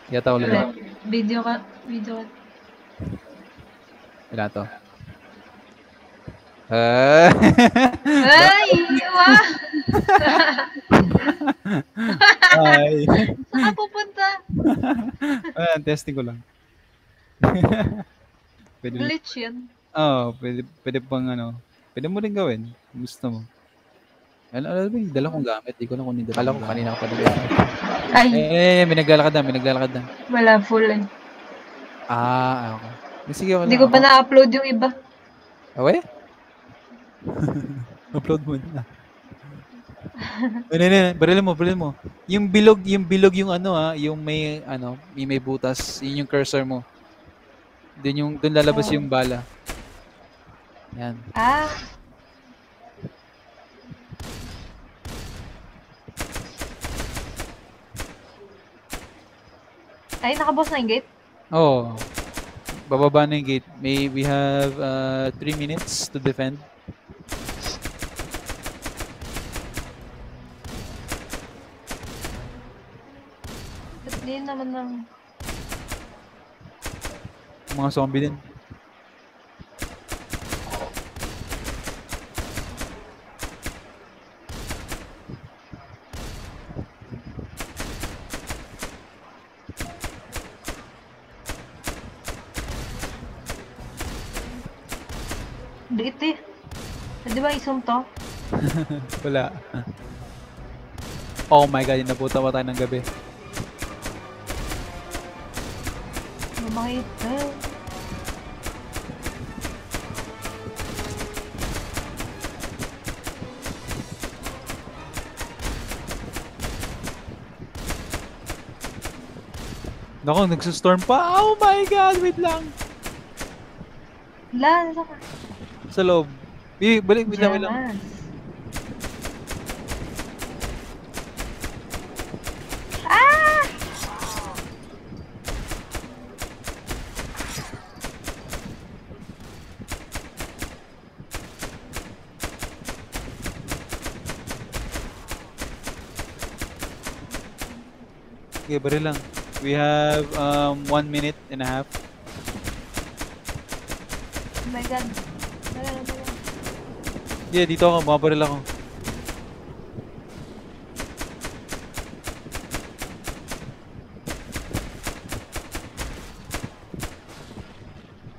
Yata ulit. Video ka. Wala to. Ay! Wow! Ay! Saan ka pupunta? Testing ko lang. Glitch yan. Pwede pang pwede mo rin gawin. Gusto mo. Ano ba yung dala kong gamit? Di ko na kung nidala. Kala ko kanina ka pa din. Ay. May naglalakad na. Wala, full eh. Okay. Sige, wala. Hindi ko pa na-upload yung iba. Okay? Upload mo na. Barilin mo. Yung bilog yung yung may butas, yun yung cursor mo. Doon lalabas yung bala. Yan. Ay, nakaboss na yung gate? Oo. Bababa na yung gate. We have 3 minutes to defend. Hindi naman ng... Mga zombie din. Liit eh. Pwede ba i-zoom to? Wala. Oh my god, inabutan pa tayo ng gabi. Makita. Nako, nagsustorm pa. Oh my god, wait lang. Nasa ka? Sa loob. Balik, wait lang. Okay, baril lang. We have 1 minute and a half. Oh my god. Yeah, dito ako. Mabaril ako.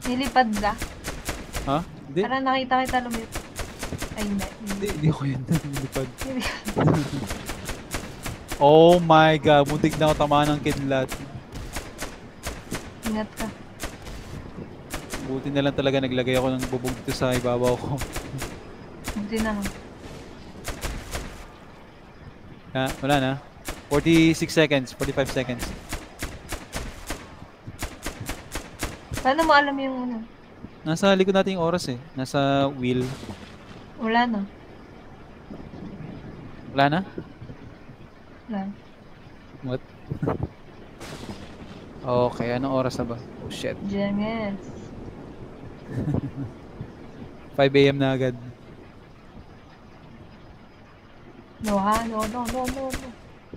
Nilipad ka? Ha? Hindi. Parang nakita kita lumipad. Ay, hindi ako yun. Nilipad. Oh my god, muntik na ako tamaan ng kidlat. Ingat ka. Buti na lang talaga naglagay ako ng bubog dito sa ibabaw ko. Buti na. Wala na. 46 seconds, 45 seconds. Paano mo alam yung ano? Nasa likod natin yung oras eh. Nasa wheel. Wala na. Wala na? Wala. What? Okay, anong oras na ba? Oh shit. James. 5 AM na agad. No.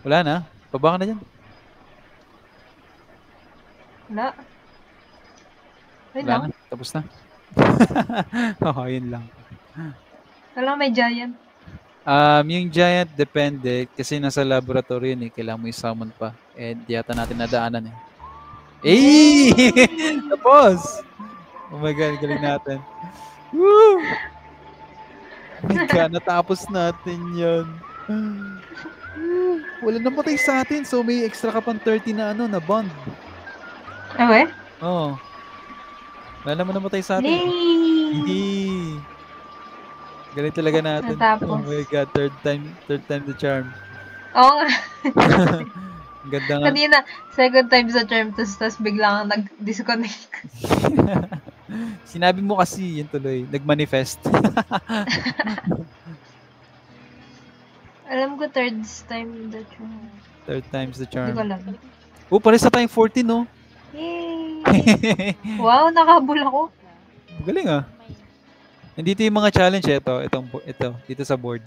Wala na? Baba ka na dyan. Wala. Wala na. Tapos na. Yun lang. Wala, may giant. Yung giant depende kasi nasa laboratory yun eh. Kailangan mo i-summon pa. Di yata natin nadaanan eh. Tapos! Oh my god, galing natin. Woo! Natapos natin yun. Wala namatay sa atin, so may extra ka pang 30 na na bond. Okay? Oo. Wala naman namatay sa atin. Yay! Galing talaga natin. Natapos. Oh my god, third time the charm. Oo nga. Ganda nga. Kanina, second time sa charm, tapos biglang nag-disconnect. Sinabi mo kasi, yun tuloy. Nag-manifest. Alam ko, third time the charm. Third time's the charm. Hindi ko alam. Pares na tayong 14, no? Yay! Wow, nakahabol ako. Galing ah. Nandito yung mga challenge ito dito sa board.